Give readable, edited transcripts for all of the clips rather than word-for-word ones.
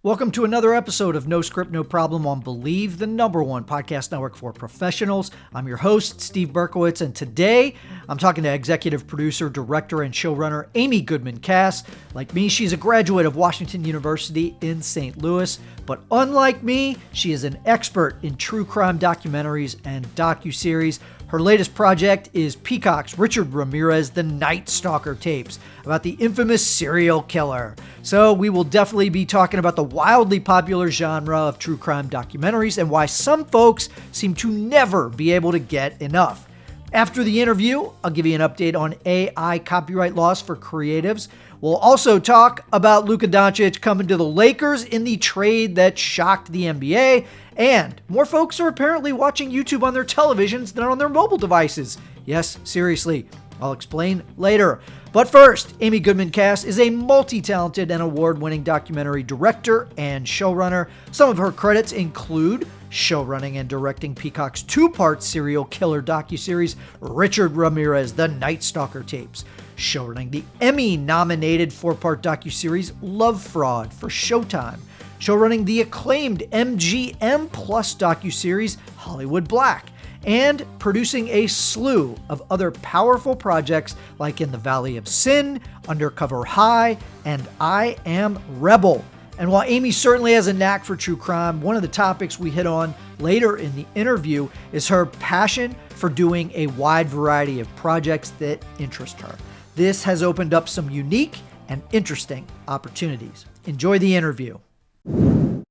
Welcome to another episode of No Script, No Problem on Believe, the #1 podcast network for professionals. I'm your host, Steve Berkowitz, and today I'm talking to executive producer, director, and showrunner AMY GOODMAN KASS. Like me, she's a graduate of Washington University in St. Louis, but unlike me, she is an expert in true crime documentaries and docuseries. Her latest project is Peacock's Richard Ramirez, the NIGHT STALKER Tapes, about the infamous serial killer. So we will definitely be talking about the wildly popular genre of true crime documentaries and why some folks seem to never be able to get enough. After the interview, I'll give you an update on AI copyright laws for creatives. We'll also talk about Luka Doncic coming to the Lakers in the trade that shocked the NBA. And more folks are apparently watching YouTube on their televisions than on their mobile devices. Yes, seriously. I'll explain later. But first, AMY GOODMAN KASS is a multi-talented and award-winning documentary director and showrunner. Some of her credits include showrunning and directing Peacock's 2-part serial killer docuseries, Richard Ramirez, the NIGHT STALKER Tapes, showrunning the Emmy-nominated 4-part docuseries, Love Fraud for Showtime, showrunning the acclaimed MGM Plus docuseries, Hollywood Black, and producing a slew of other powerful projects like In the Valley of Sin, Undercover High, and I Am Rebel. And while Amy certainly has a knack for true crime, one of the topics we hit on later in the interview is her passion for doing a wide variety of projects that interest her. This has opened up some unique and interesting opportunities. Enjoy the interview.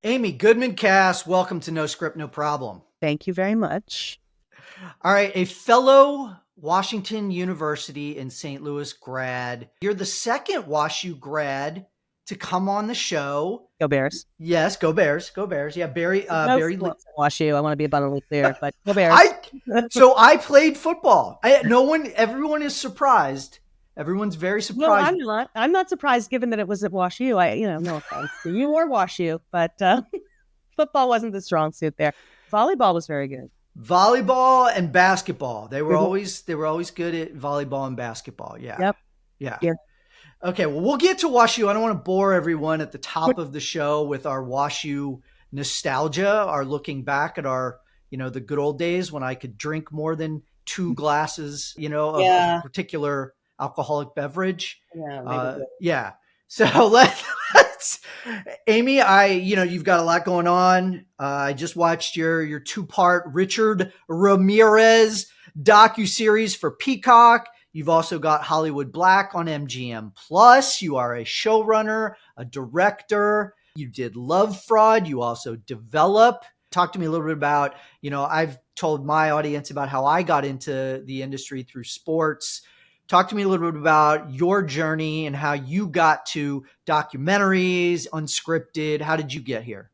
AMY GOODMAN KASS, welcome to No Script, No Problem. Thank you very much. All right, a fellow Washington University in St. Louis grad. You're the second WashU grad to come on the show. Go Bears. Yes, go Bears. Go Bears. Yeah, Barry. Barry WashU. I want to be abundantly clear, but go Bears. So I played football. Everyone is surprised. Everyone's very surprised. No, I'm not surprised given that it was at WashU. No offense to you or WashU, but football wasn't the strong suit there. Volleyball was very good. Volleyball and basketball. They were always good at volleyball and basketball. Yeah. Yep. Yeah. Okay, well, we'll get to WashU. I don't want to bore everyone at the top of the show with our WashU nostalgia, our looking back at our, the good old days when I could drink more than 2 glasses, of a particular alcoholic beverage. Yeah. So let's Amy, you've got a lot going on. I just watched your 2-part Richard Ramirez docuseries for Peacock. You've also got Hollywood Black on MGM Plus. You are a showrunner, a director. You did Love Fraud. You also develop. Talk to me a little bit about, I've told my audience about how I got into the industry through sports. Talk to me a little bit about your journey and how you got to documentaries, unscripted. How did you get here?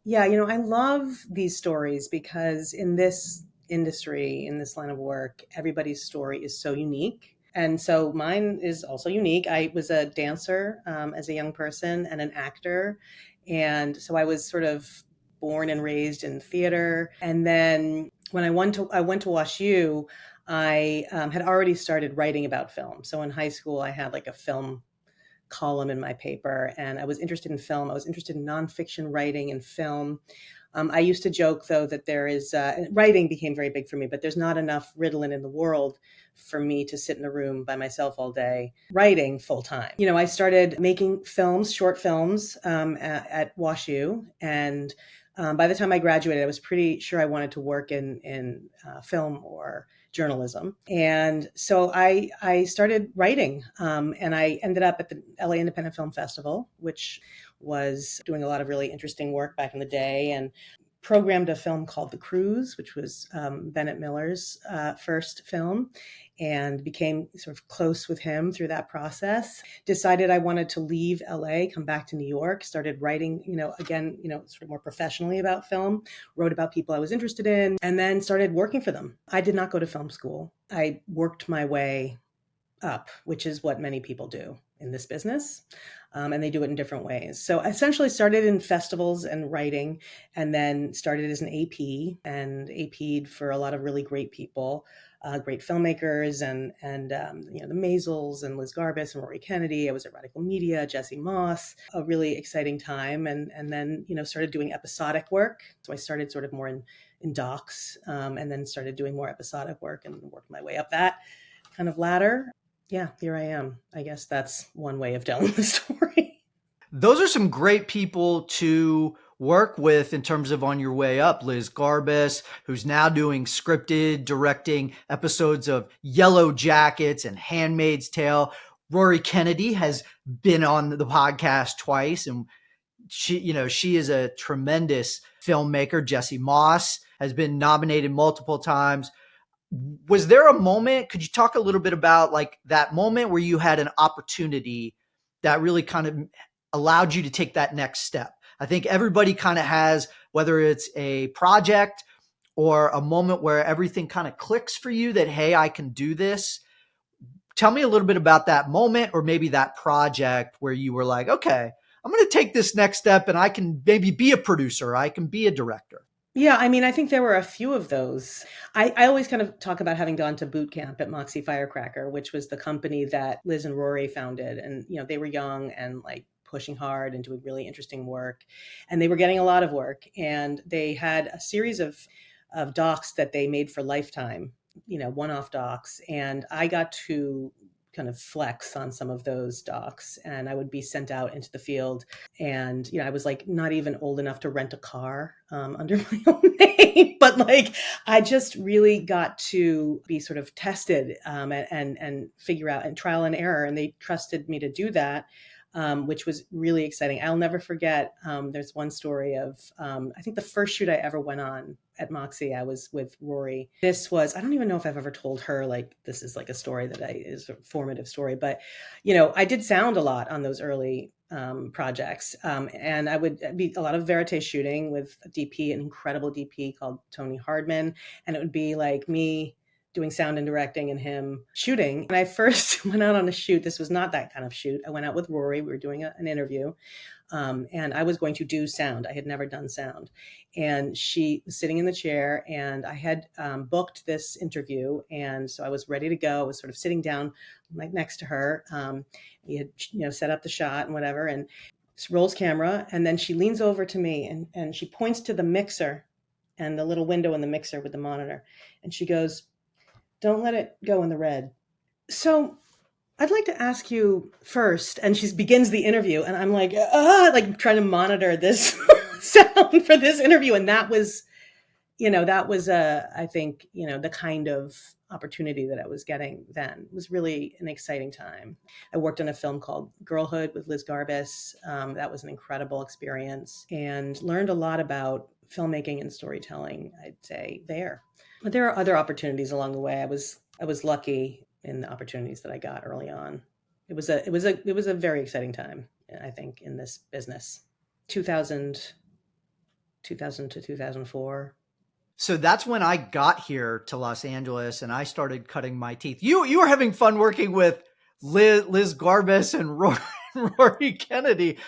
Yeah, I love these stories because in this industry, in this line of work, everybody's story is so unique. And so mine is also unique. I was a dancer as a young person and an actor. And so I was sort of born and raised in theater. And then when I went to WashU, I had already started writing about film. So in high school, I had like a film column in my paper, and I was interested in film. I was interested in nonfiction writing and film. I used to joke, though, that there is writing became very big for me, but there's not enough Ritalin in the world for me to sit in a room by myself all day writing full time. I started making films, short films at WashU, and by the time I graduated, I was pretty sure I wanted to work in film or journalism. And so I started writing, and I ended up at the LA Independent Film Festival, which was doing a lot of really interesting work back in the day, and programmed a film called The Cruise, which was Bennett Miller's first film, and became sort of close with him through that process. Decided I wanted to leave LA, come back to New York, started writing, again, sort of more professionally about film, wrote about people I was interested in, and then started working for them. I did not go to film school. I worked my way up, which is what many people do in this business. And they do it in different ways. So I essentially started in festivals and writing, and then started as an AP and AP'd for a lot of really great people. great filmmakers and the Maisels and Liz Garbus and Rory Kennedy. I was at Radical Media, Jesse Moss, a really exciting time. And then, started doing episodic work. So I started sort of more in docs, and then started doing more episodic work and worked my way up that kind of ladder. Yeah, here I am. I guess that's one way of telling the story. Those are some great people to work with in terms of on your way up. Liz Garbus, who's now doing scripted, directing episodes of Yellow Jackets and Handmaid's Tale. Rory Kennedy has been on the podcast twice, and she is a tremendous filmmaker. Jesse Moss has been nominated multiple times. Was there a moment, could you talk a little bit about like that moment where you had an opportunity that really kind of allowed you to take that next step? I think everybody kind of has, whether it's a project or a moment where everything kind of clicks for you that, hey, I can do this. Tell me a little bit about that moment or maybe that project where you were like, okay, I'm going to take this next step and I can maybe be a producer. I can be a director. Yeah, I think there were a few of those. I always kind of talk about having gone to boot camp at Moxie Firecracker, which was the company that Liz and Rory founded. And, they were young and like pushing hard and doing really interesting work. And they were getting a lot of work. And they had a series of docs that they made for Lifetime, one-off docs. And I got to kind of flex on some of those docs, and I would be sent out into the field. And, I was like not even old enough to rent a car under my own name, but like I just really got to be sort of tested and figure out and trial and error. And they trusted me to do that. Which was really exciting. I'll never forget. There's one story of, I think the first shoot I ever went on at Moxie, I was with Rory. This was, I don't even know if I've ever told her, like, this is like a story is a formative story, but, I did sound a lot on those early projects. And I would be a lot of verite shooting with a DP, an incredible DP called Tony Hardman. And it would be like me doing sound and directing and him shooting. When I first went out on a shoot, this was not that kind of shoot. I went out with Rory. We were doing an interview, and I was going to do sound. I had never done sound. And she was sitting in the chair, and I had booked this interview. And so I was ready to go. I was sort of sitting down like next to her. We had, set up the shot and whatever, and rolls camera. And then she leans over to me and she points to the mixer and the little window in the mixer with the monitor. And she goes, "Don't let it go in the red." So I'd like to ask you first, and she begins the interview, and I'm like trying to monitor this sound for this interview. And that was, I think, the kind of opportunity that I was getting then. It was really an exciting time. I worked on a film called Girlhood with Liz Garbus. That was an incredible experience and learned a lot about filmmaking and storytelling, I'd say, there. But there are other opportunities along the way. I was lucky in the opportunities that I got early on. It was a very exciting time, I think, in this business. 2000 to 2004. So that's when I got here to Los Angeles and I started cutting my teeth. You were having fun working with Liz Garbus and Rory Kennedy.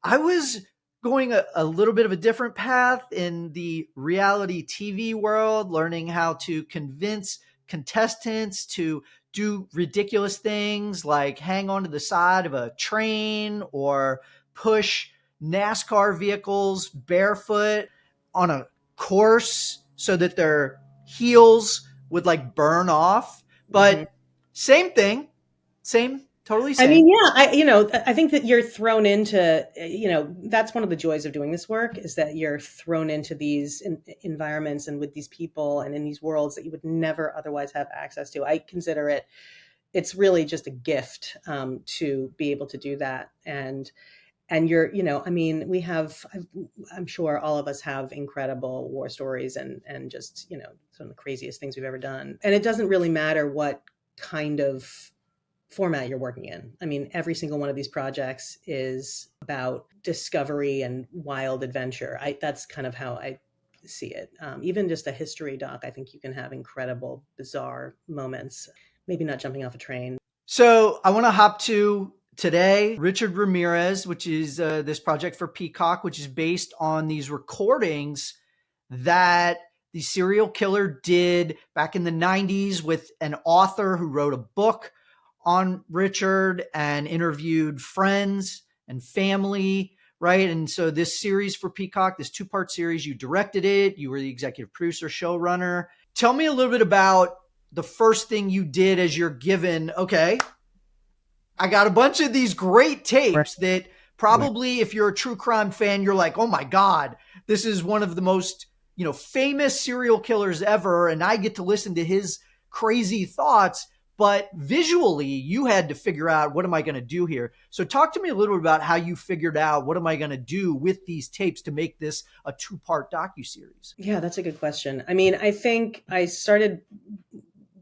I was going a little bit of a different path in the reality TV world, learning how to convince contestants to do ridiculous things like hang onto the side of a train or push NASCAR vehicles barefoot on a course so that their heels would like burn off. But same thing, totally same. I mean, yeah, I think that you're thrown into, that's one of the joys of doing this work, is that you're thrown into these environments and with these people and in these worlds that you would never otherwise have access to. I consider it's really just a gift to be able to do that. And you're, we have, I'm sure all of us have incredible war stories and just, some of the craziest things we've ever done. And it doesn't really matter what kind of format you're working in. I mean, every single one of these projects is about discovery and wild adventure. That's kind of how I see it. Even just a history doc, I think you can have incredible, bizarre moments, maybe not jumping off a train. So I want to hop to today, Richard Ramirez, which is this project for Peacock, which is based on these recordings that the serial killer did back in the 90s with an author who wrote a book on Richard and interviewed friends and family, right? And so this series for Peacock, this 2-part series, you directed it, you were the executive producer, showrunner. Tell me a little bit about the first thing you did as you're given, okay, I got a bunch of these great tapes that probably if you're a true crime fan, you're like, oh my God, this is one of the most, famous serial killers ever. And I get to listen to his crazy thoughts. But visually, you had to figure out, what am I going to do here? So talk to me a little bit about how you figured out, what am I going to do with these tapes to make this a 2-part docuseries? Yeah, that's a good question. I mean, I think I started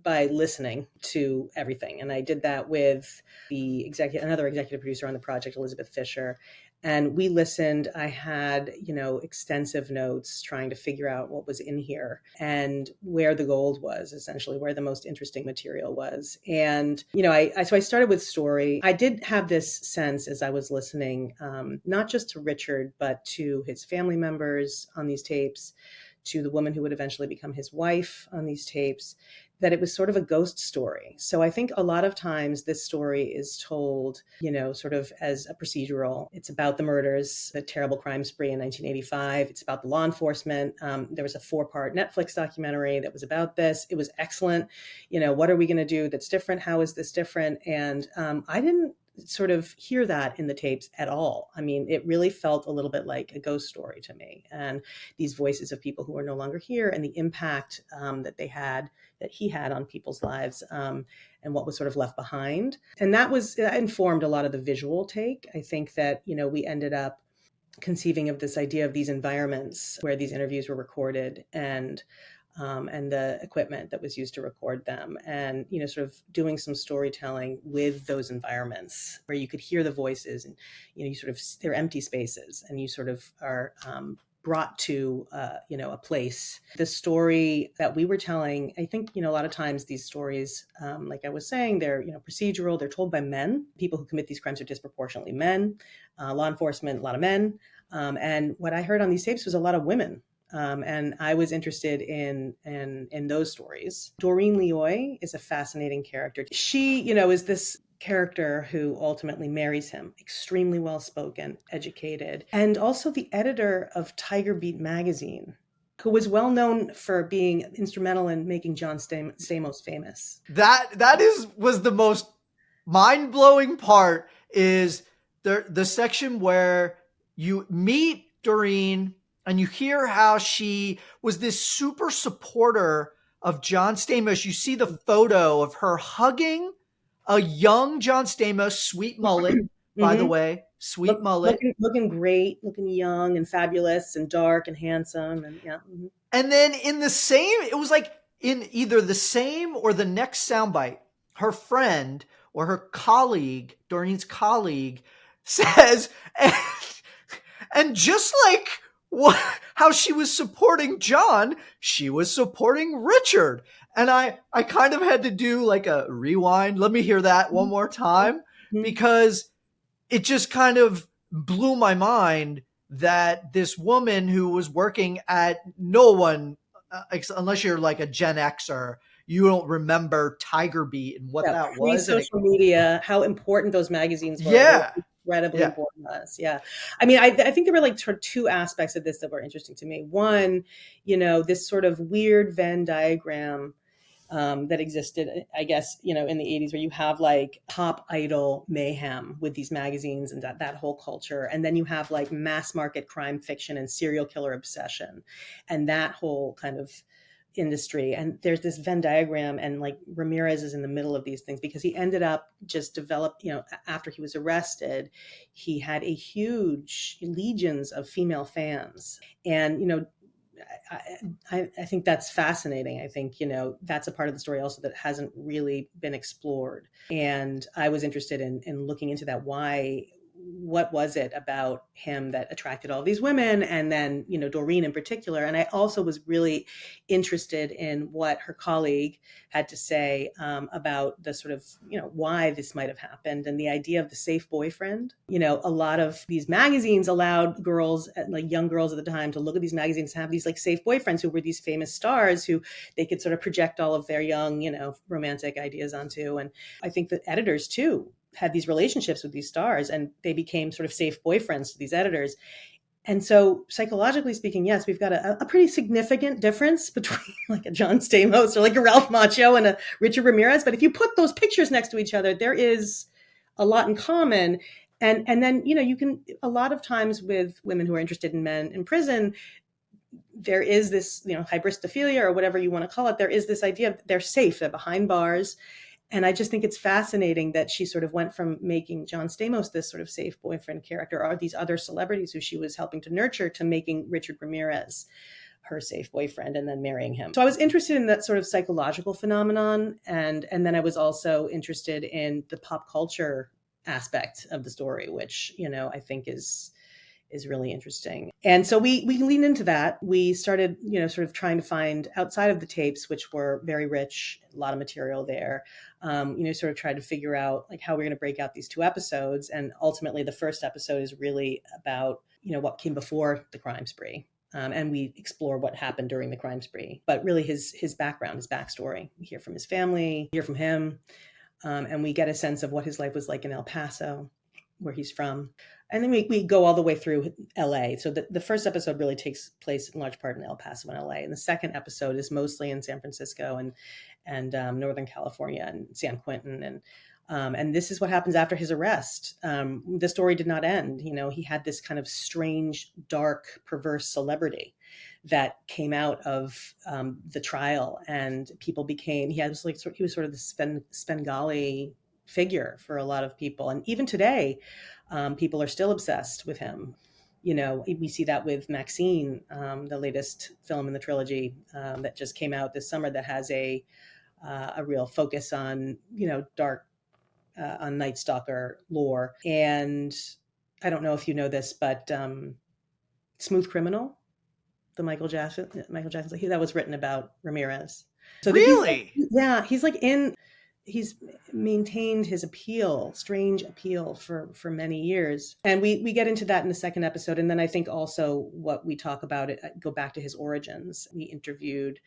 by listening to everything. And I did that with another executive producer on the project, Elizabeth Fisher. And we listened. I had, extensive notes trying to figure out what was in here and where the gold was, essentially, where the most interesting material was. And, so I started with story. I did have this sense as I was listening, not just to Richard, but to his family members on these tapes, to the woman who would eventually become his wife on these tapes, that it was sort of a ghost story. So I think a lot of times this story is told, sort of as a procedural. It's about the murders, the terrible crime spree in 1985. It's about the law enforcement. There was a 4-part Netflix documentary that was about this. It was excellent. What are we going to do that's different? How is this different? And I didn't sort of hear that in the tapes at all. I mean, it really felt a little bit like a ghost story to me. And these voices of people who are no longer here and the impact that he had on people's lives and what was sort of left behind. And that informed a lot of the visual take. I think that, we ended up conceiving of this idea of these environments where these interviews were recorded and the equipment that was used to record them, and sort of doing some storytelling with those environments where you could hear the voices, and you sort of, they're empty spaces, and you sort of are brought to a place. The story that we were telling, I think a lot of times these stories, like I was saying, they're procedural. They're told by men. People who commit these crimes are disproportionately men. Law enforcement, a lot of men. And what I heard on these tapes was a lot of women. And I was interested in those stories. Doreen Leoy is a fascinating character. She, is this character who ultimately marries him, extremely well-spoken, educated, and also the editor of Tiger Beat magazine, who was well known for being instrumental in making John Stamos famous. Was the most mind-blowing part, is the section where you meet Doreen and you hear how she was this super supporter of John Stamos. You see the photo of her hugging a young John Stamos, sweet mullet, by the way, mullet. Looking great, looking young and fabulous and dark and handsome. And yeah. Mm-hmm. And then it was like in either the same or the next soundbite, her friend or her colleague, Doreen's colleague, says, and just like how she was supporting John, she was supporting Richard. And I kind of had to do like a rewind. Let me hear that one more time, because it just kind of blew my mind that this woman who was working at no one, unless you're like a Gen Xer, you don't remember Tiger Beat and what that was. Social media, how important those magazines were. Yeah. Incredibly important to us. Yeah. I mean, I think there were like two aspects of this that were interesting to me. One, this sort of weird Venn diagram that existed, I guess, in the 80s, where you have like pop idol mayhem with these magazines and that whole culture. And then you have like mass market crime fiction and serial killer obsession and that whole kind of industry. And there's this Venn diagram, and like Ramirez is in the middle of these things because he ended up just developed, after he was arrested, he had a huge legions of female fans. And, I think that's fascinating. I think, that's a part of the story also that hasn't really been explored. And I was interested in looking into that. what was it about him that attracted all these women, and then, Doreen in particular. And I also was really interested in what her colleague had to say about the sort of, why this might have happened, and the idea of the safe boyfriend. A lot of these magazines allowed girls, like young girls at the time, to look at these magazines and have these like safe boyfriends who were these famous stars who they could sort of project all of their young, romantic ideas onto. And I think that editors too had these relationships with these stars, and they became sort of safe boyfriends to these editors. And so psychologically speaking, yes, we've got a pretty significant difference between like a John Stamos or like a Ralph Macchio and a Richard Ramirez. But if you put those pictures next to each other, there is a lot in common. And then, you can, a lot of times with women who are interested in men in prison, there is this, hybristophilia or whatever you want to call it. There is this idea of they're safe, they're behind bars. And I just think it's fascinating that she sort of went from making John Stamos this sort of safe boyfriend character, or these other celebrities who she was helping to nurture, to making Richard Ramirez her safe boyfriend and then marrying him. So I was interested in that sort of psychological phenomenon. And then I was also interested in the pop culture aspect of the story, which, I think is really interesting. And so we leaned into that. We started, sort of trying to find outside of the tapes, which were very rich, a lot of material there, sort of tried to figure out like how we're going to break out these 2 episodes. And ultimately the first episode is really about, what came before the crime spree. And we explore what happened during the crime spree, but really his background, his backstory. We hear from his family, hear from him, and we get a sense of what his life was like in El Paso, where he's from. And then we go all the way through LA. So the first episode really takes place in large part in El Paso and LA. And the second episode is mostly in San Francisco and Northern California and San Quentin. And this is what happens after his arrest. The story did not end. He had this kind of strange, dark, perverse celebrity that came out of the trial, and people he was sort of the Svengali figure for a lot of people. And even today, people are still obsessed with him. We see that with Maxine, the latest film in the trilogy that just came out this summer, that has a real focus on, dark, on Night Stalker lore. And I don't know if you know this, but Smooth Criminal, the Michael Jackson, that was written about Ramirez. So really? He's maintained his strange appeal for many years. And we get into that in the second episode. And then I think also what we talk about, go back to his origins. We interviewed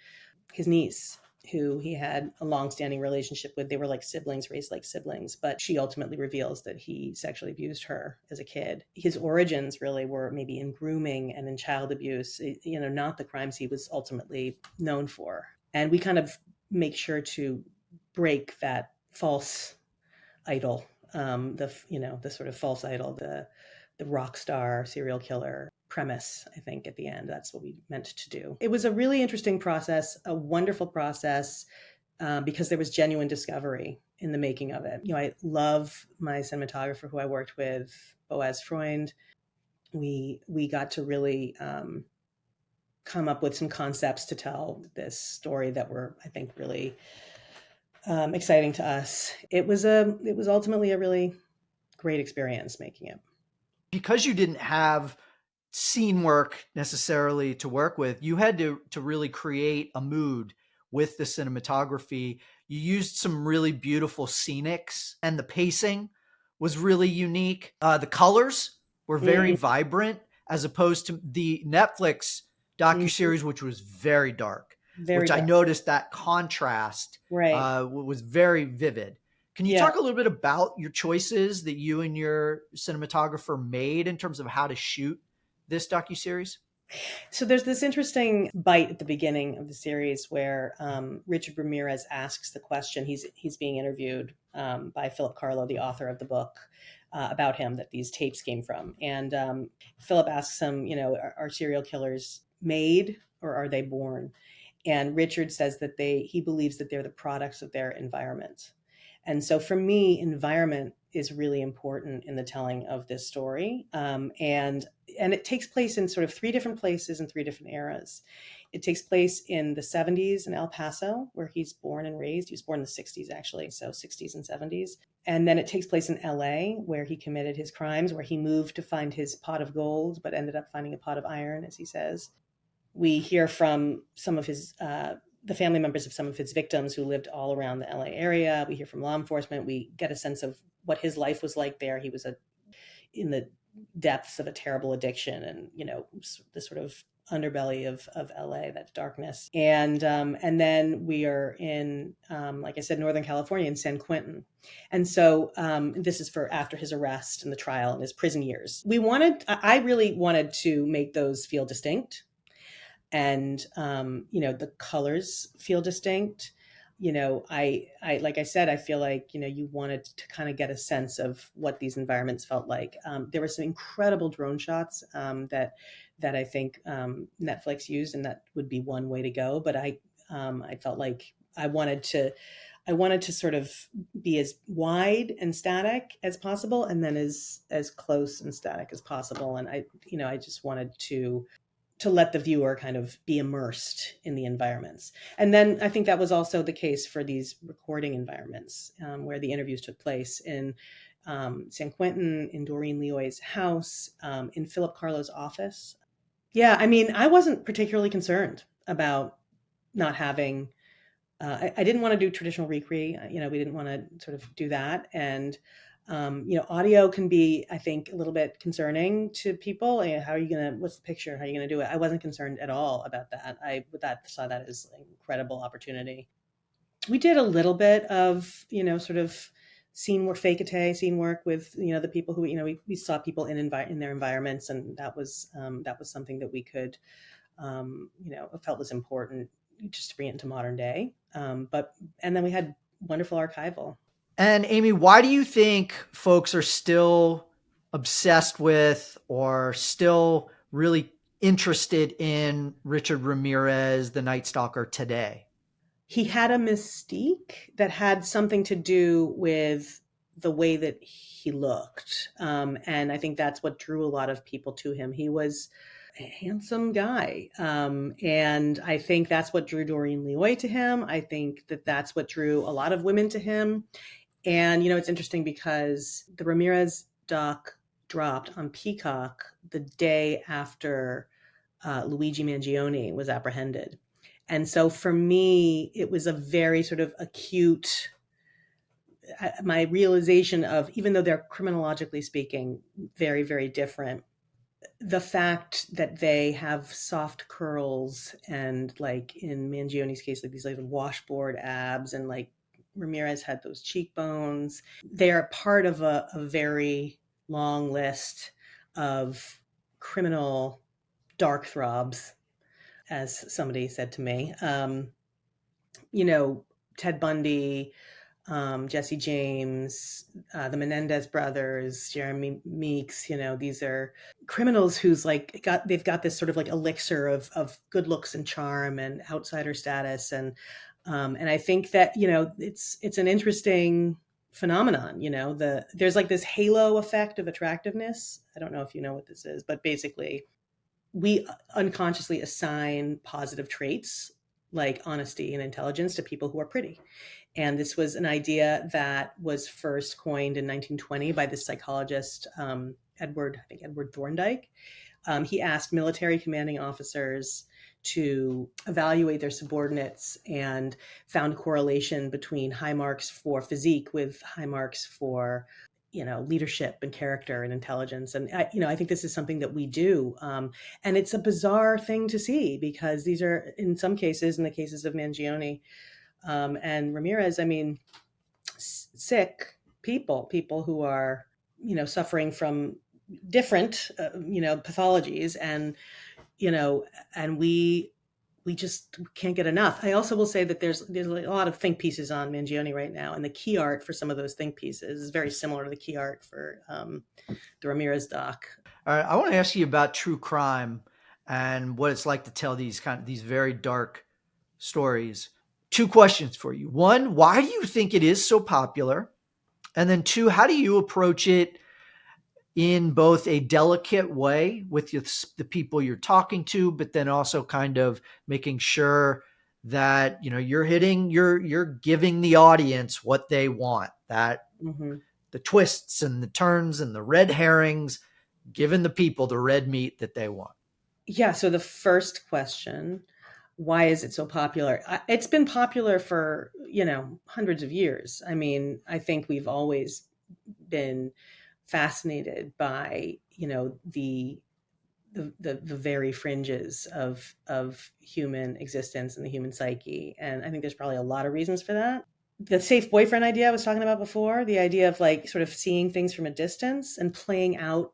his niece, who he had a longstanding relationship with. They were like siblings, raised like siblings, but she ultimately reveals that he sexually abused her as a kid. His origins really were maybe in grooming and in child abuse, not the crimes he was ultimately known for. And we kind of make sure to break that false idol, the sort of false idol, the rock star serial killer premise. I think at the end, that's what we meant to do. It was a really interesting process, a wonderful process, because there was genuine discovery in the making of it. I love my cinematographer who I worked with, Boaz Freund. We got to really come up with some concepts to tell this story that were, I think, really exciting to us. It was ultimately a really great experience making it. Because you didn't have scene work necessarily to work with, you had to really create a mood with the cinematography. You used some really beautiful scenics, and the pacing was really unique. The colors were very vibrant, as opposed to the Netflix docuseries, which was very dark. I noticed that contrast was very vivid. Can you talk a little bit about your choices that you and your cinematographer made in terms of how to shoot this docuseries? So there's this interesting bite at the beginning of the series where Richard Ramirez asks the question. He's being interviewed by Philip Carlo, the author of the book, about him that these tapes came from. And Philip asks him, are serial killers made or are they born? And Richard says that he believes that they're the products of their environment. And so for me, environment is really important in the telling of this story. And it takes place in sort of 3 different places in 3 different eras. It takes place in the 70s in El Paso, where he's born and raised. He was born in the 60s, actually, so 60s and 70s. And then it takes place in LA, where he committed his crimes, where he moved to find his pot of gold, but ended up finding a pot of iron, as he says. We hear from some of his, the family members of some of his victims who lived all around the LA area. We hear from law enforcement. We get a sense of what his life was like there. He was in the depths of a terrible addiction, and, the sort of underbelly of LA, that darkness. And then we are in, like I said, Northern California, in San Quentin. And so this is for after his arrest and the trial and his prison years. I really wanted to make those feel distinct. And, the colors feel distinct. I like I said, I feel like, you wanted to kind of get a sense of what these environments felt like. There were some incredible drone shots that I think Netflix used, and that would be one way to go. But I felt like I wanted to sort of be as wide and static as possible, and then as close and static as possible. And I just wanted to let the viewer kind of be immersed in the environments. And then I think that was also the case for these recording environments, where the interviews took place in San Quentin, in Doreen Leoy's house, in Philip Carlo's office. Yeah, I mean, I wasn't particularly concerned about not having, I didn't want to do traditional recre. We didn't want to sort of do that. And audio can be, I think, a little bit concerning to people. What's the picture? How are you going to do it? I wasn't concerned at all about that. I saw that as an incredible opportunity. We did a little bit of, sort of scene work with, the people who, we saw people in their environments. And that was something that we could, felt was important just to bring it into modern day. And then we had wonderful archival. And Amy, why do you think folks are still obsessed with or still really interested in Richard Ramirez, the Night Stalker, today? He had a mystique that had something to do with the way that he looked. And I think that's what drew a lot of people to him. He was a handsome guy. And I think that's what drew Doreen Leoy to him. I think that that's what drew a lot of women to him. And, it's interesting because the Ramirez doc dropped on Peacock the day after Luigi Mangione was apprehended. And so for me, it was a very sort of acute, my realization of, even though they're criminologically speaking very, very different, the fact that they have soft curls and, like in Mangione's case, like these like washboard abs, and like Ramirez had those cheekbones. They are part of a very long list of criminal dark throbs, as somebody said to me. Ted Bundy, Jesse James, the Menendez brothers, Jeremy Meeks, these are criminals who's they've got this sort of like elixir of good looks and charm and outsider status. And I think that, it's an interesting phenomenon, there's like this halo effect of attractiveness. I don't know if you know what this is, but basically we unconsciously assign positive traits like honesty and intelligence to people who are pretty. And this was an idea that was first coined in 1920 by this psychologist, Edward Thorndike. He asked military commanding officers to evaluate their subordinates and found a correlation between high marks for physique with high marks for, leadership and character and intelligence. And, I think this is something that we do. And it's a bizarre thing to see, because these are, in some cases, in the cases of Mangione and Ramirez, I mean, sick people who are, suffering from different, pathologies, and, and we just can't get enough. I also will say that there's a lot of think pieces on Mangione right now, and the key art for some of those think pieces is very similar to the key art for the Ramirez doc. All right, I want to ask you about true crime and what it's like to tell these very dark stories. Two questions for you. One, why do you think it is so popular? And then two, how do you approach it in both a delicate way with the people you're talking to, but then also kind of making sure that, you're giving the audience what they want, that Mm-hmm. the twists and the turns and the red herrings, giving the people the red meat that they want. Yeah. So the first question, why is it so popular? It's been popular for, hundreds of years. I mean, I think we've always been fascinated by, the very fringes of human existence and the human psyche. And I think there's probably a lot of reasons for that. The safe boyfriend idea I was talking about before, the idea of like sort of seeing things from a distance and playing out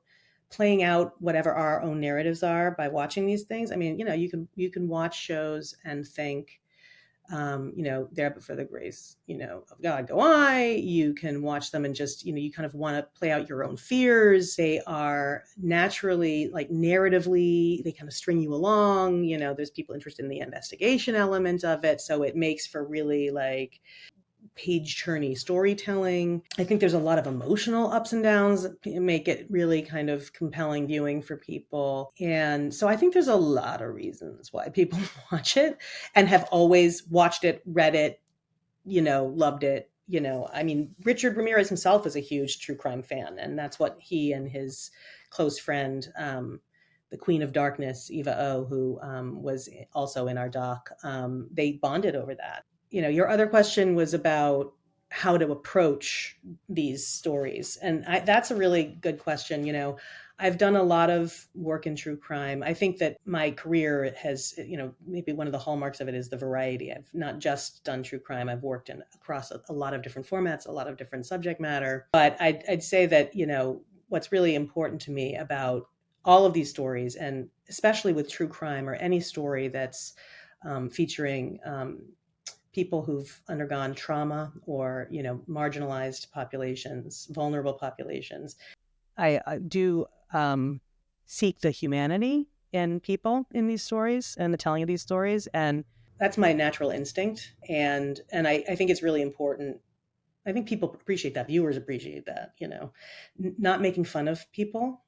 whatever our own narratives are by watching these things. I mean, you can watch shows and think, there but for the grace, of God go I. You can watch them and just, you kind of want to play out your own fears. They are naturally, like narratively, they kind of string you along. There's people interested in the investigation element of it. So it makes for really like page turny storytelling. I think there's a lot of emotional ups and downs that make it really kind of compelling viewing for people. And so I think there's a lot of reasons why people watch it and have always watched it, read it, loved it. I mean, Richard Ramirez himself was a huge true crime fan, and that's what he and his close friend, the Queen of Darkness, Eva O, who was also in our doc, they bonded over that. Your other question was about how to approach these stories. And that's a really good question. I've done a lot of work in true crime. I think that my career has, maybe one of the hallmarks of it is the variety. I've not just done true crime. I've worked across a lot of different formats, a lot of different subject matter. But I'd say that, what's really important to me about all of these stories, and especially with true crime or any story that's featuring people who've undergone trauma or, marginalized populations, vulnerable populations. I do seek the humanity in people in these stories and the telling of these stories. And that's my natural instinct. And I think it's really important. I think people appreciate that. Viewers appreciate that, not making fun of people,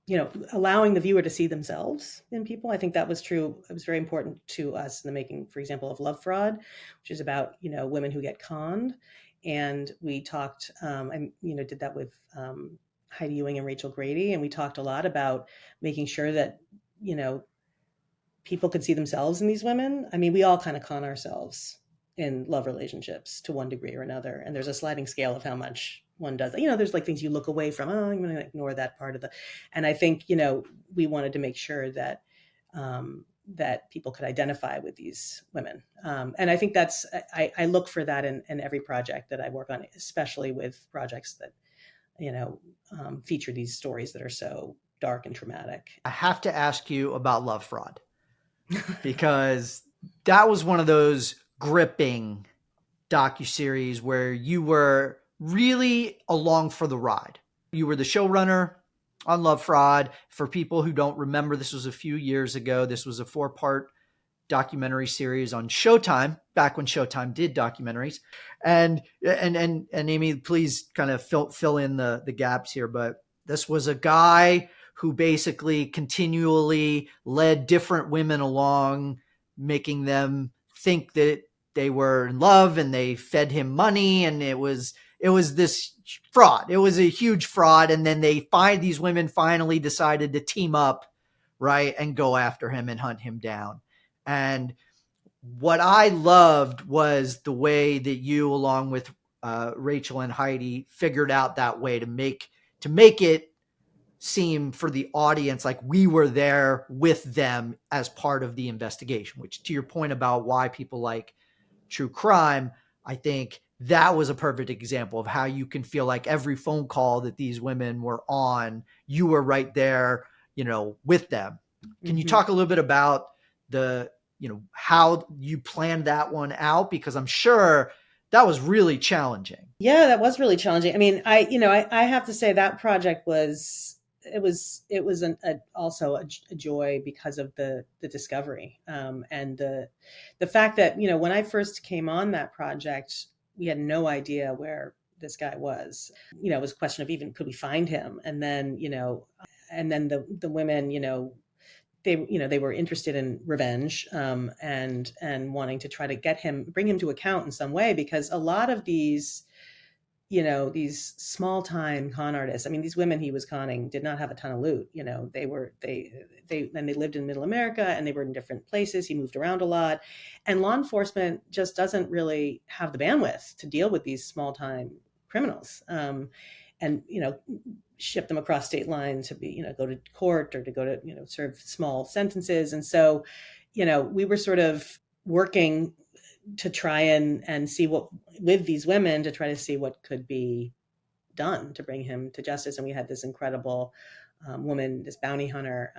allowing the viewer to see themselves in people. I think that was true. It was very important to us in the making, for example, of Love Fraud, which is about, women who get conned. And we talked, I did that with Heidi Ewing and Rachel Grady. And we talked a lot about making sure that, people could see themselves in these women. I mean, we all kind of con ourselves in love relationships to one degree or another. And there's a sliding scale of how much one does. There's like things you look away from. Oh, I'm going to ignore that part of and I think, we wanted to make sure that, that people could identify with these women. And I think I look for that in every project that I work on, especially with projects that, feature these stories that are so dark and traumatic. I have to ask you about Love Fraud because that was one of those gripping docuseries where you were really along for the ride. You were the showrunner on Love Fraud. For people who don't remember, this was a few years ago. This was a 4-part documentary series on Showtime, back when Showtime did documentaries. And Amy, please kind of fill in the gaps here. But this was a guy who basically continually led different women along, making them think that they were in love, and they fed him money, and it was this fraud. It was a huge fraud. And then these women finally decided to team up, right, and go after him and hunt him down. And what I loved was the way that you, along with Rachel and Heidi, figured out that way to make it seem for the audience like we were there with them as part of the investigation, which, to your point about why people like true crime, I think that was a perfect example of how you can feel like every phone call that these women were on, you were right there, with them. Can you talk a little bit about how you planned that one out? Because I'm sure that was really challenging. Yeah, that was really challenging. I mean, I have to say that project was also a joy because of the discovery, and the fact that, when I first came on that project, we had no idea where this guy was. It was a question of even could we find him, and then the women, they were interested in revenge, and wanting to try to bring him to account in some way, because a lot of these, these small time con artists, I mean, these women he was conning did not have a ton of loot. They lived in middle America, and they were in different places. He moved around a lot, and law enforcement just doesn't really have the bandwidth to deal with these small time criminals. And ship them across state lines to be, go to court, or to go to, serve small sentences. And so, we were sort of working to try and see what, with these women, to try to see what could be done to bring him to justice. And we had this incredible woman, this bounty hunter,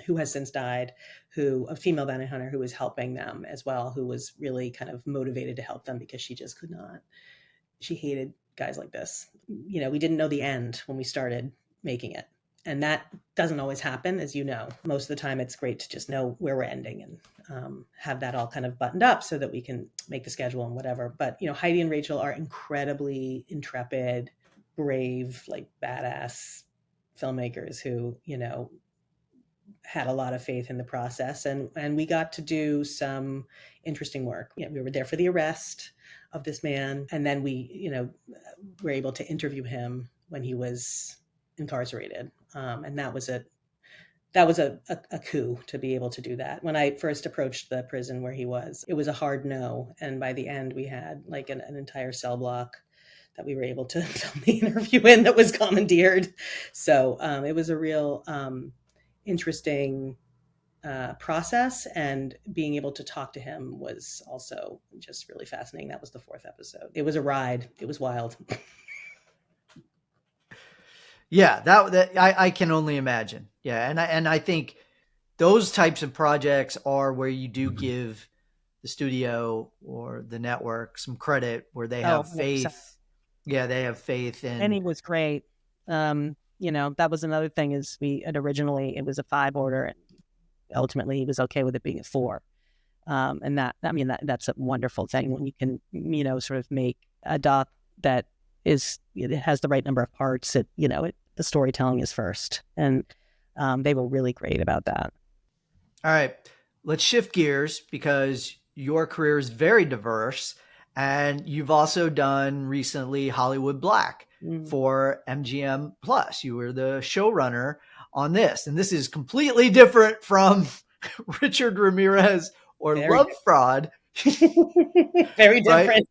who has since died, a female bounty hunter who was helping them as well, who was really kind of motivated to help them because she just could not. She hated guys like this. We didn't know the end when we started making it. And that doesn't always happen, as you know. Most of the time, it's great to just know where we're ending and have that all kind of buttoned up so that we can make the schedule and whatever. But, Heidi and Rachel are incredibly intrepid, brave, like badass filmmakers who, had a lot of faith in the process. And we got to do some interesting work. We were there for the arrest of this man. And then we, were able to interview him when he was incarcerated. And that was a coup to be able to do that. When I first approached the prison where he was, it was a hard no. And by the end, we had like an entire cell block that we were able to film the interview in that was commandeered. So it was a real interesting process, and being able to talk to him was also just really fascinating. That was the 4th episode. It was a ride. It was wild. Yeah, that I can only imagine. Yeah, and I think those types of projects are where you do give the studio or the network some credit, where they have faith. 100%. Yeah, they have faith in. And he was great. That was another thing, is originally it was a 5 order, and ultimately he was okay with it being a 4. And that's a wonderful thing when you can, sort of make a doc that it has the right number of parts. The storytelling is first, and they were really great about that. All right, let's shift gears, because your career is very diverse, and you've also done recently Hollywood Black for MGM Plus. You were the showrunner on this, and this is completely different from Richard Ramirez or Love Fraud. Very different. Right?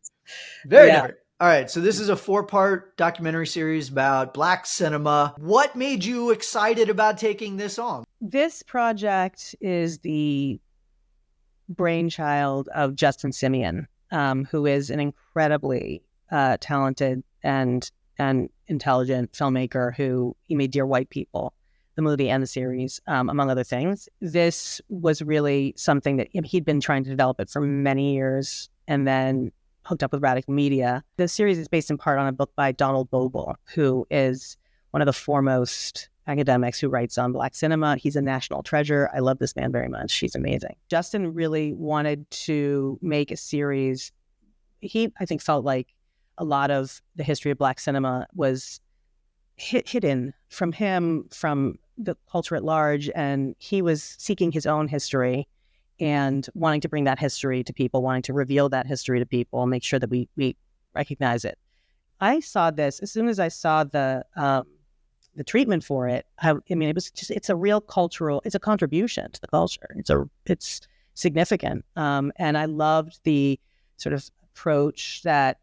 Very different. All right, so this is a 4-part documentary series about Black cinema. What made you excited about taking this on? This project is the brainchild of Justin Simeon, who is an incredibly talented and intelligent filmmaker who he made Dear White People, the movie and the series, among other things. This was really something that he'd been trying to develop it for many years, and then hooked up with Radical Media. The series is based in part on a book by Donald Bogle, who is one of the foremost academics who writes on Black cinema. He's a national treasure. I love this man very much. He's amazing. Justin really wanted to make a series. He, I think, felt like a lot of the history of Black cinema was hidden from him, from the culture at large, and he was seeking his own history and wanting to bring that history to people, wanting to reveal that history to people, make sure that we recognize it. I saw this as soon as I saw the treatment for it. It was just, it's a real cultural, it's a contribution to the culture. It's significant. And I loved the sort of approach that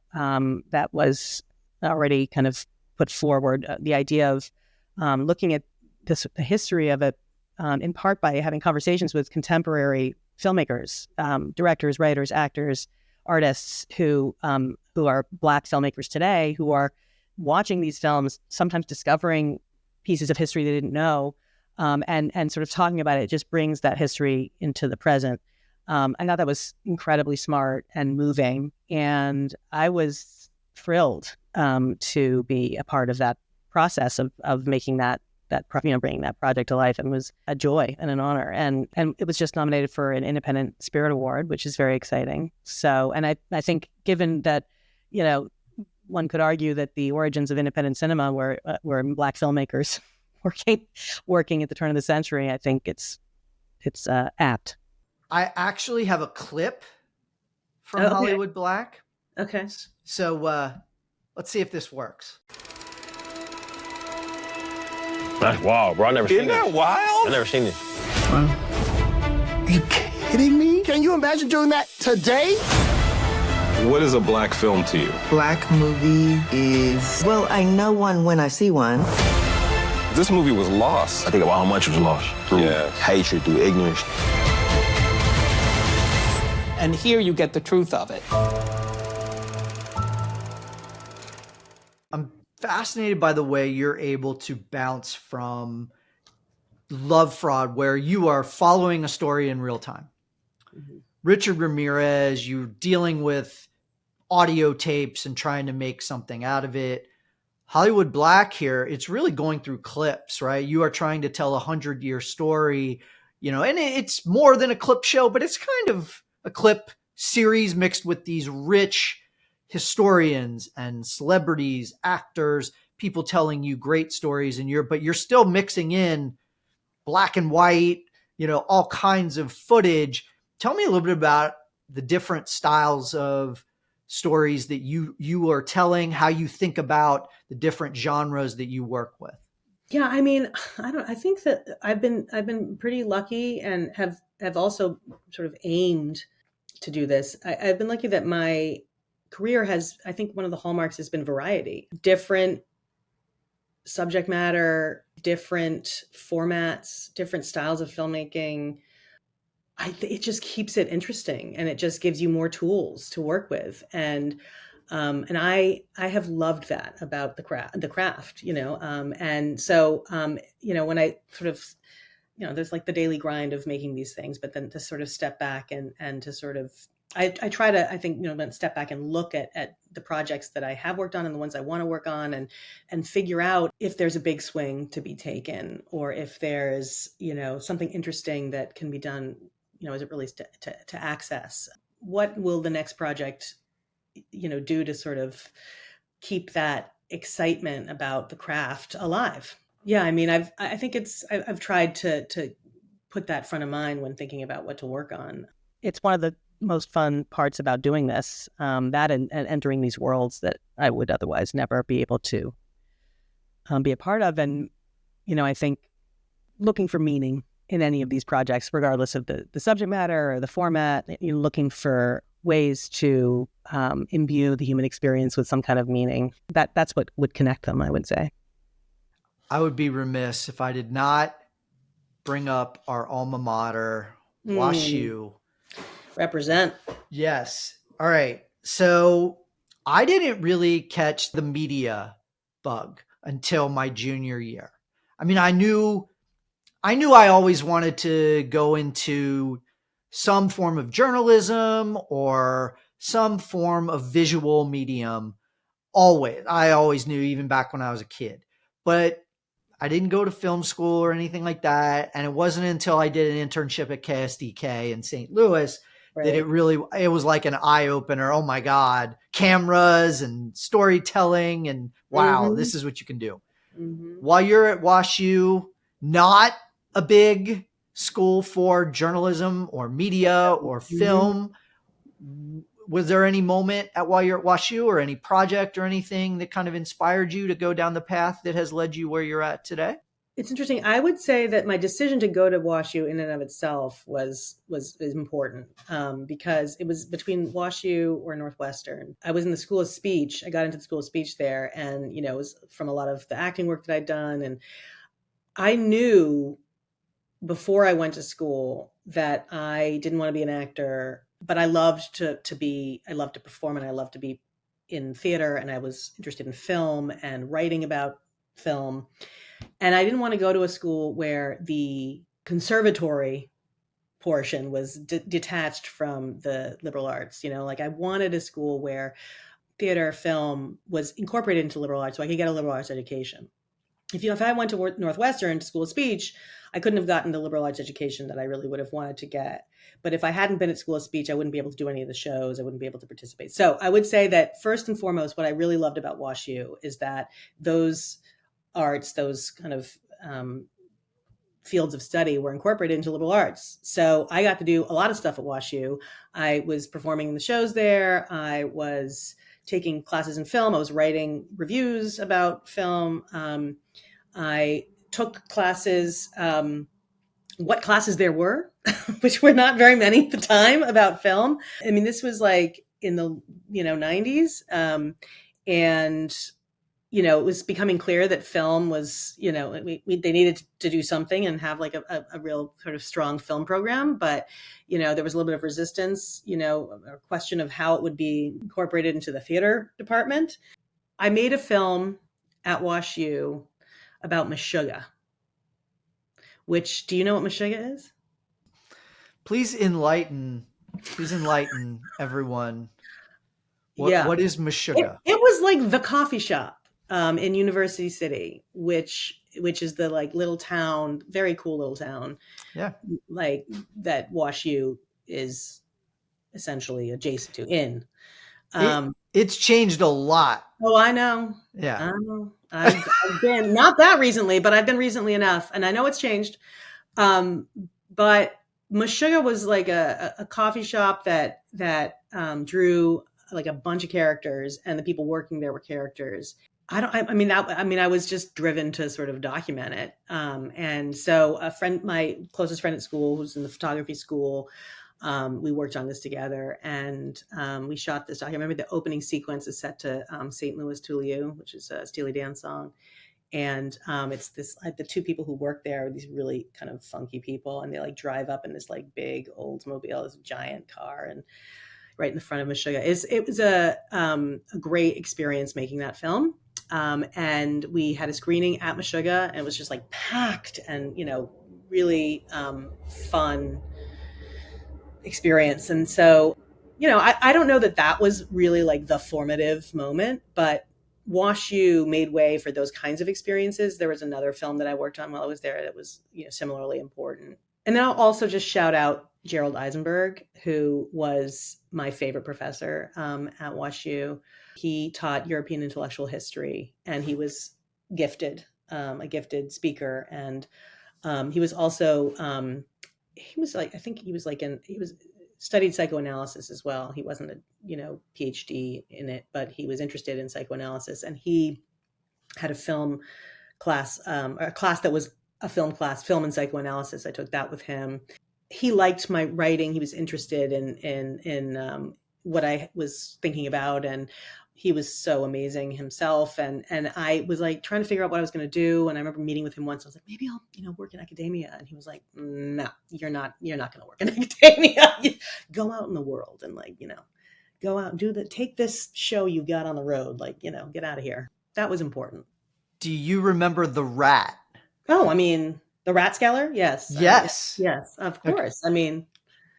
was already kind of put forward. The idea of looking at the history of it, in part by having conversations with contemporary filmmakers, directors, writers, actors, artists who are Black filmmakers today, who are watching these films, sometimes discovering pieces of history they didn't know, and sort of talking about it. It just brings that history into the present. I thought that was incredibly smart and moving, and I was thrilled to be a part of that process of making bringing that project to life. And it was a joy and an honor. And it was just nominated for an Independent Spirit Award, which is very exciting. So, and I think given that, one could argue that the origins of independent cinema were Black filmmakers working at the turn of the century, I think it's apt. I actually have a clip from Okay. Hollywood Black. Okay. So let's see if this works. That's wild, bro. I never seen Isn't this. that wild? I never seen this. Are you kidding me? Can you imagine doing that today? What is a black film to you? Black movie is, well, I know one when I see one. This movie was lost. I think about how much was lost through hatred, through ignorance. And here you get the truth of it. I'm fascinated by the way you're able to bounce from Love Fraud, where you are following a story in real time. Mm-hmm. Richard Ramirez, you're dealing with audio tapes and trying to make something out of it. Hollywood Black here, it's really going through clips, right? You are trying to tell 100-year story, and it's more than a clip show, but it's kind of a clip series mixed with these rich historians and celebrities, actors, people telling you great stories, but you're still mixing in black and white, all kinds of footage. Tell me a little bit about the different styles of stories that you are telling, how you think about the different genres that you work with. Yeah, I mean, I think that I've been pretty lucky and have also sort of aimed to do this. I've been lucky that my career has, I think one of the hallmarks has been variety, different subject matter, different formats, different styles of filmmaking. It just keeps it interesting, and it just gives you more tools to work with. And I have loved that about the craft, and so, when I sort of, there's like the daily grind of making these things, but then to sort of step back and to sort of, I try to, I think, step back and look at the projects that I have worked on and the ones I want to work on, and figure out if there's a big swing to be taken, or if there's, something interesting that can be done, as it relates to access. What will the next project, do to sort of keep that excitement about the craft alive? Yeah, I mean, I've tried to put that front of mind when thinking about what to work on. It's one of the most fun parts about doing this, that and entering these worlds that I would otherwise never be able to be a part of. And, I think looking for meaning in any of these projects, regardless of the subject matter or the format, looking for ways to imbue the human experience with some kind of meaning. That's what would connect them, I would say. I would be remiss if I did not bring up our alma mater, WashU. Represent. Yes. All right. So I didn't really catch the media bug until my junior year. I mean, I knew I always wanted to go into some form of journalism or some form of visual medium. I always knew, even back when I was a kid. But I didn't go to film school or anything like that. And it wasn't until I did an internship at KSDK in St. Louis that it was like an eye opener. Oh my God, cameras and storytelling, and wow, this is what you can do. Mm-hmm. While you're at WashU, not a big school for journalism or media or film. Was there any moment while you're at WashU, or any project or anything that kind of inspired you to go down the path that has led you where you're at today? It's interesting. I would say that my decision to go to WashU in and of itself was important, because it was between WashU or Northwestern. I was in the School of Speech. I got into the School of Speech there, and it was from a lot of the acting work that I'd done. And I knew before I went to school that I didn't want to be an actor, but I loved to perform, and I loved to be in theater, and I was interested in film and writing about film. And I didn't want to go to a school where the conservatory portion was detached from the liberal arts. I wanted a school where theater, film was incorporated into liberal arts, so I could get a liberal arts education. If I went to Northwestern School of Speech, I couldn't have gotten the liberal arts education that I really would have wanted to get. But if I hadn't been at School of Speech, I wouldn't be able to do any of the shows. I wouldn't be able to participate. So I would say that first and foremost, what I really loved about WashU is that those arts, those kind of fields of study were incorporated into liberal arts. So I got to do a lot of stuff at WashU. I was performing in the shows there. I was taking classes in film. I was writing reviews about film. I took classes, what classes there were, which were not very many at the time, about film. I mean, this was like in the 90s. And it was becoming clear that film was, they needed to do something and have like a real sort of strong film program. But, there was a little bit of resistance, a question of how it would be incorporated into the theater department. I made a film at WashU about Meshuggah, which, do you know what Meshuggah is? Please enlighten everyone. What is Meshuggah? It was like the coffee shop in University City, which is the like little town, very cool little town. Yeah. Like that WashU is essentially adjacent to it's changed a lot. Oh, I know. Yeah. I know. I've been, not that recently, but I've been recently enough. And I know it's changed. But Meshuggah was like a coffee shop that drew like a bunch of characters, and the people working there were characters. I was just driven to sort of document it. And so my closest friend at school, who's in the photography school, we worked on this together, and we shot this documentary. I remember the opening sequence is set to St. Louis Toulouse, which is a Steely Dan song. And it's this, like, the two people who work there are these really kind of funky people, and they like drive up in this like big Oldsmobile, this giant car, and right in the front of Meshuggah. It was a great experience making that film. And we had a screening at Meshuggah, and it was just like packed and, really fun experience. And so, I don't know that was really like the formative moment, but WashU made way for those kinds of experiences. There was another film that I worked on while I was there that was, similarly important. And then I'll also just shout out Gerald Eisenberg, who was my favorite professor at WashU. He taught European intellectual history, and he was gifted, a gifted speaker. And he was also, he studied psychoanalysis as well. He wasn't a, PhD in it, but he was interested in psychoanalysis. And he had a film class, a class that was a film class, film and psychoanalysis. I took that with him. He liked my writing. He was interested in what I was thinking about, and he was so amazing himself. And I was like trying to figure out what I was going to do. And I remember meeting with him once. I was like, maybe I'll, work in academia. And he was like, no, you're not going to work in academia. Go out in the world and go out and take this show you got on the road, get out of here. That was important. Do you remember The Rat? Oh, the Ratskeller? Yes. Yes. Yes, of course. Okay.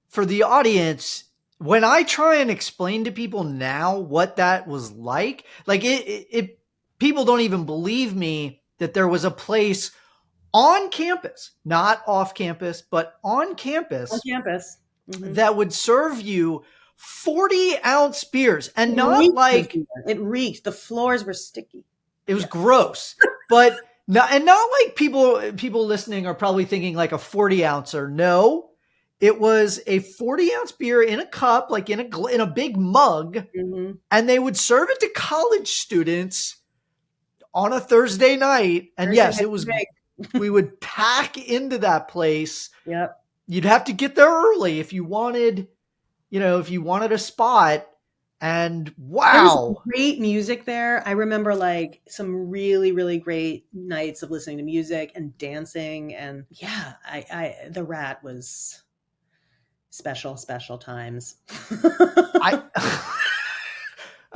For the audience, when I try and explain to people now what that was like it people don't even believe me that there was a place on campus, not off campus, but on campus. Mm-hmm. That would serve you 40-ounce beers, and it reeked. The floors were sticky. It was gross, but not like people listening are probably thinking like a 40-ouncer. No. It was a 40-ounce beer in a cup, like in a big mug, mm-hmm. and they would serve it to college students on a Thursday night. And it was. We would pack into that place. Yep. You'd have to get there early if you wanted, a spot. And wow, there was great music there. I remember like some really, really great nights of listening to music and dancing, and The Rat was. Special times. I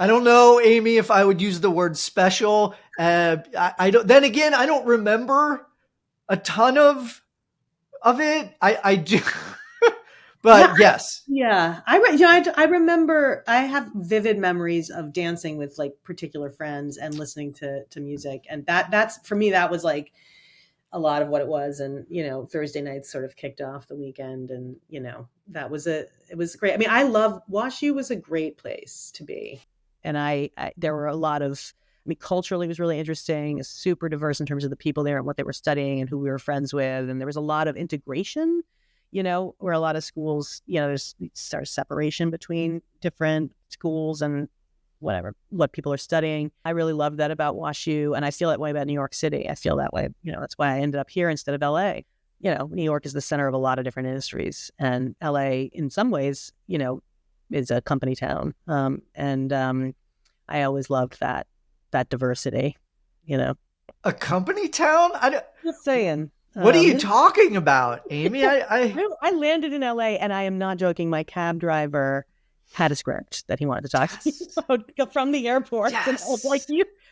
don't know, Amy, if I would use the word special. I don't. Then again, I don't remember a ton of it. I do, but yes. Yeah, I remember. I have vivid memories of dancing with like particular friends and listening to music, and that's for me. That was like a lot of what it was. And, Thursday nights sort of kicked off the weekend, and, it was great. WashU was a great place to be. And there were a lot of I mean, culturally it was really interesting. It's super diverse in terms of the people there and what they were studying and who we were friends with. And there was a lot of integration, where a lot of schools, there's sort of separation between different schools and what people are studying. I really love that about WashU, and I feel that way about New York City. I feel that way, that's why I ended up here instead of LA. New York is the center of a lot of different industries, and LA in some ways, is a company town. I always loved that diversity, A company town? Just saying. What are you talking about, Amy? I landed in LA, and I am not joking. My cab driver had a script that he wanted to talk to me about from the airport. Yes. And I was like,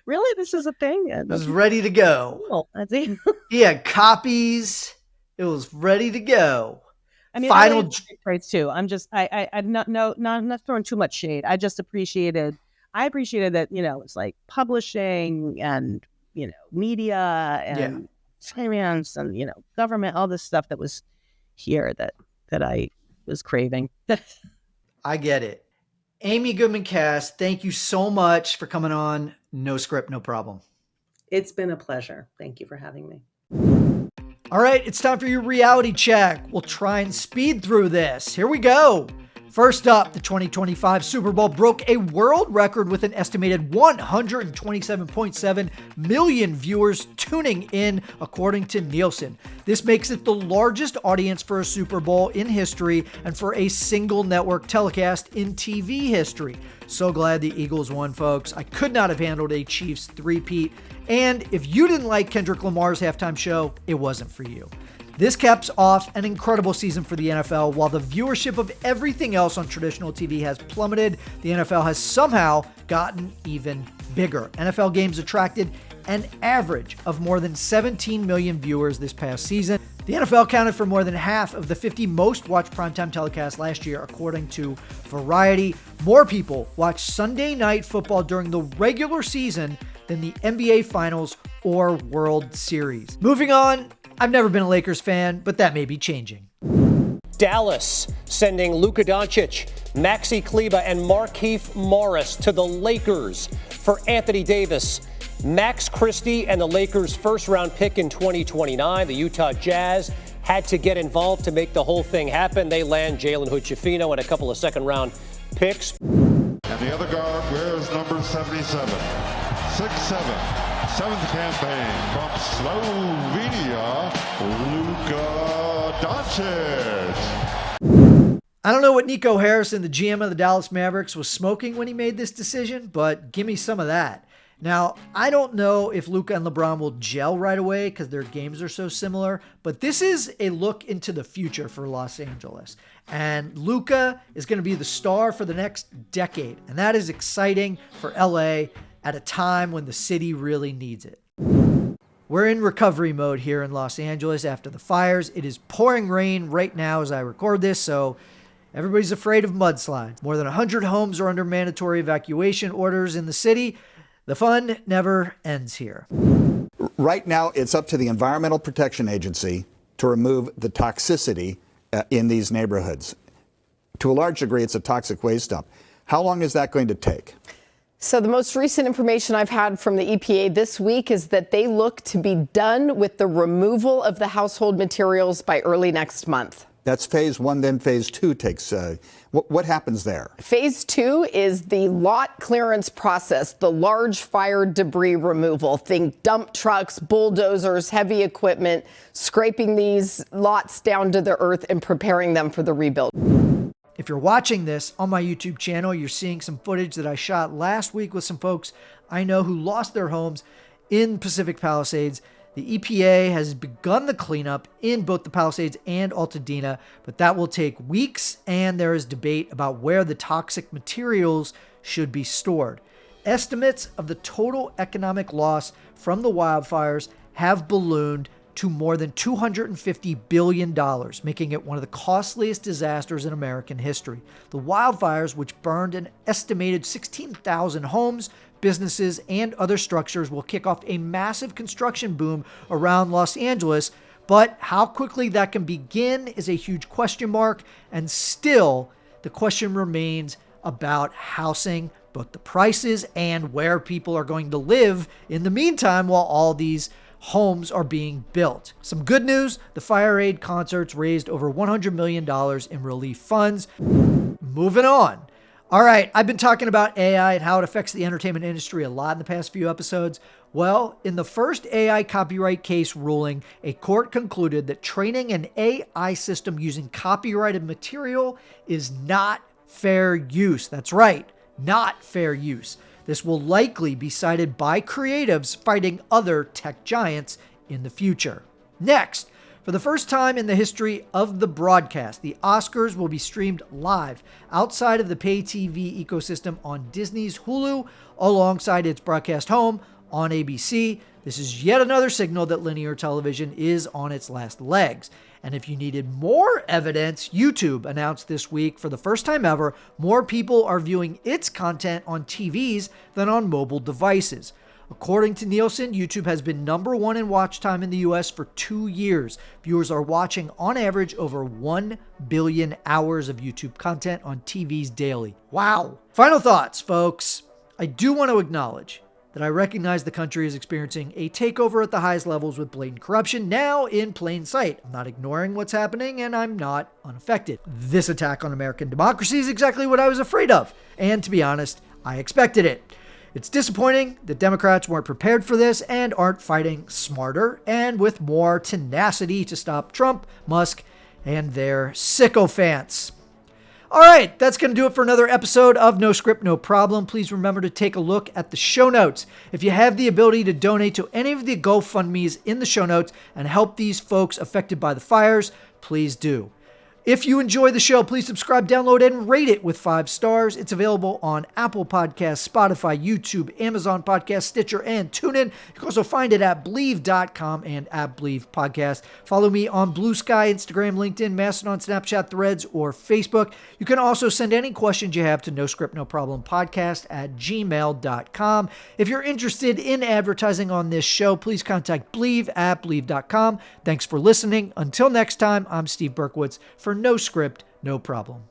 really? This is a thing? It was ready to go. Cool. That's it. He had copies. It was ready to go. I mean, Final traits too. I'm not throwing too much shade. I appreciated that, it's like publishing and, media and finance and, government, all this stuff that was here that I was craving. I get it. Amy Goodman Kass, thank you so much for coming on No Script, No Problem. It's been a pleasure. Thank you for having me. All right, it's time for your reality check. We'll try and speed through this. Here we go. First up, the 2025 Super Bowl broke a world record with an estimated 127.7 million viewers tuning in, according to Nielsen. This makes it the largest audience for a Super Bowl in history and for a single network telecast in TV history. So glad the Eagles won, folks. I could not have handled a Chiefs three-peat. And if you didn't like Kendrick Lamar's halftime show, it wasn't for you. This caps off an incredible season for the NFL. While the viewership of everything else on traditional TV has plummeted, the NFL has somehow gotten even bigger. NFL games attracted an average of more than 17 million viewers this past season. The NFL counted for more than half of the 50 most watched primetime telecasts last year, according to Variety. More people watched Sunday Night Football during the regular season than the NBA Finals or World Series. Moving on, I've never been a Lakers fan, but that may be changing. Dallas sending Luka Doncic, Maxi Kleber, and Markieff Morris to the Lakers for Anthony Davis, Max Christie, and the Lakers' first-round pick in 2029. The Utah Jazz had to get involved to make the whole thing happen. They land Jalen Hood-Schifino and a couple of second-round picks. And the other guard wears number 77. 6'7". Seventh campaign from Slovenia, Luka Doncic. I don't know what Nico Harrison, the GM of the Dallas Mavericks, was smoking when he made this decision, but give me some of that. Now, I don't know if Luka and LeBron will gel right away because their games are so similar, but this is a look into the future for Los Angeles. And Luka is going to be the star for the next decade, and that is exciting for LA at a time when the city really needs it. We're in recovery mode here in Los Angeles after the fires. It is pouring rain right now as I record this, so everybody's afraid of mudslides. More than 100 homes are under mandatory evacuation orders in the city. The fun never ends here. Right now, it's up to the Environmental Protection Agency to remove the toxicity in these neighborhoods. To a large degree, it's a toxic waste dump. How long is that going to take? So the most recent information I've had from the EPA this week is that they look to be done with the removal of the household materials by early next month. That's phase one, then phase two takes. What happens there? Phase two is the lot clearance process, the large fire debris removal. Think dump trucks, bulldozers, heavy equipment, scraping these lots down to the earth and preparing them for the rebuild. If you're watching this on my YouTube channel, you're seeing some footage that I shot last week with some folks I know who lost their homes in Pacific Palisades. The EPA has begun the cleanup in both the Palisades and Altadena, but that will take weeks, and there is debate about where the toxic materials should be stored. Estimates of the total economic loss from the wildfires have ballooned to more than $250 billion, making it one of the costliest disasters in American history. The wildfires, which burned an estimated 16,000 homes, businesses, and other structures, will kick off a massive construction boom around Los Angeles, but how quickly that can begin is a huge question mark, and still the question remains about housing both the prices and where people are going to live in the meantime while all these homes are being built. Some good news, the fire aid concerts raised over $100 million in relief funds. Moving on. All right, I've been talking about AI and how it affects the entertainment industry a lot in the past few episodes. Well, in the first AI copyright case ruling, a court concluded that training an AI system using copyrighted material is not fair use. That's right, not fair use. This will likely be cited by creatives fighting other tech giants in the future. Next, for the first time in the history of the broadcast, the Oscars will be streamed live outside of the pay TV ecosystem on Disney's Hulu alongside its broadcast home on ABC. This is yet another signal that linear television is on its last legs. And if you needed more evidence, YouTube announced this week, for the first time ever, more people are viewing its content on TVs than on mobile devices. According to Nielsen, YouTube has been #1 in watch time in the US for 2 years. Viewers are watching, on average, over 1 billion hours of YouTube content on TVs daily. Wow. Final thoughts, folks. I do want to acknowledge that I recognize the country is experiencing a takeover at the highest levels with blatant corruption now in plain sight. I'm not ignoring what's happening, and I'm not unaffected. This attack on American democracy is exactly what I was afraid of. And to be honest, I expected it. It's disappointing that Democrats weren't prepared for this and aren't fighting smarter and with more tenacity to stop Trump, Musk, and their sycophants. All right, that's going to do it for another episode of No Script, No Problem. Please remember to take a look at the show notes. If you have the ability to donate to any of the GoFundMes in the show notes and help these folks affected by the fires, please do. If you enjoy the show, please subscribe, download, and rate it with 5 stars. It's available on Apple Podcasts, Spotify, YouTube, Amazon Podcasts, Stitcher, and TuneIn. You can also find it at Believe.com and at Believe Podcast. Follow me on Blue Sky, Instagram, LinkedIn, Mastodon, Snapchat, Threads, or Facebook. You can also send any questions you have to No Script, No Problem Podcast at gmail.com. If you're interested in advertising on this show, please contact Believe at Believe.com. Thanks for listening. Until next time, I'm Steve Berkowitz for No Script, No Problem.